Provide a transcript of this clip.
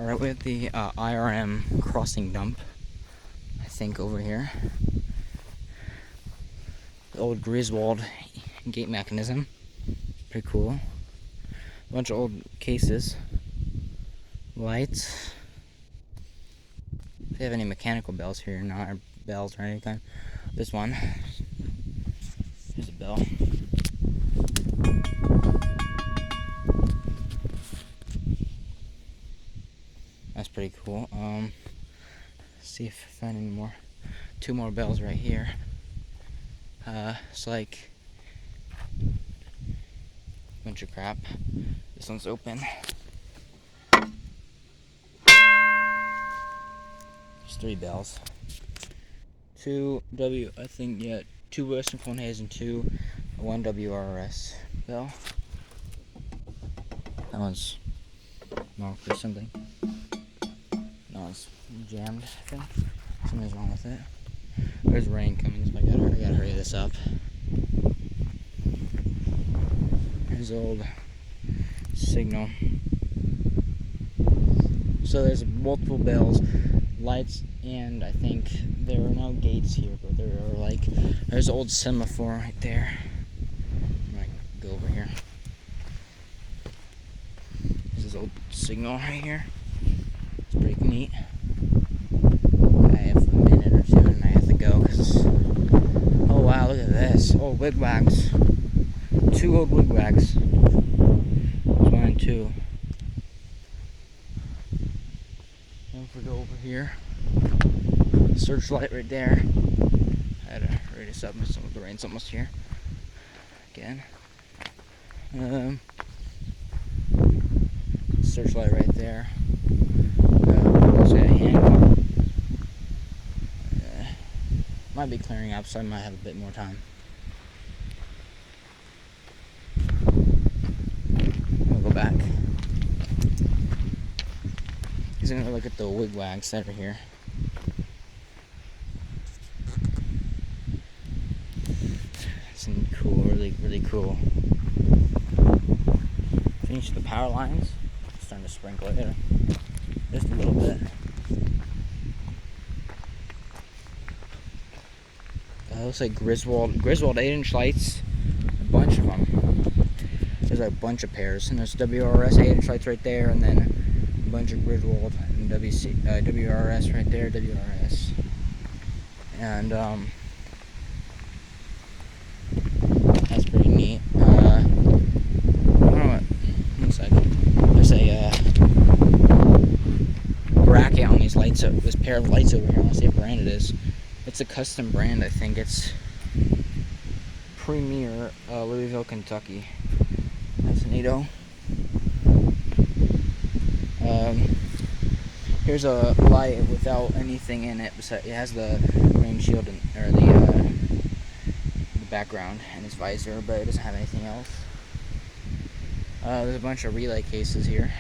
Alright, we have the IRM crossing dump, I think, over here. The old Griswold gate mechanism. Pretty cool. A bunch of old cases. Lights. If they have any mechanical bells here or not, or bells or anything. This one. Here's a bell. That's pretty cool. See if I find any more. 2 more bells right here. It's like a bunch of crap. This one's open. There's 3 bells. 2 2 Western Phone Haze and 1 WRS bell. That one's marked or something. No, it's jammed, I think. Something's wrong with it. There's rain coming, so I gotta hurry this up. Here's the old signal. So there's multiple bells, lights, and I think there are no gates here, but there's an old semaphore right there. I might go over here. This is old signal right here. It's pretty neat. I have a minute or 2 and I have to go because, oh wow, look at this. Old wigwags. 2 old wigwags. There's 1 and 2. And if we go over here, searchlight right there. I had to hurry this up, the rain's almost here. Again. Searchlight right there. Also got a hand pump. Might be clearing up, so I might have a bit more time. I'll go back. He's gonna look at the wigwags that are here. It's cool, really cool. Finish the power lines. It's starting to sprinkle it just a little bit. Looks like Griswold 8-inch lights, a bunch of them. There's a bunch of pairs, and there's WRS 8-inch lights right there, and then a bunch of Griswold and WRS right there, WRS. And that's pretty neat. I don't know what. One second. There's a bracket on these lights. This pair of lights over here. I want to see what brand it is. It's a custom brand, I think. It's Premier, Louisville, Kentucky. That's neato. Here's a light without anything in it. It has the rain shield or the background and its visor, but it doesn't have anything else. There's a bunch of relay cases here.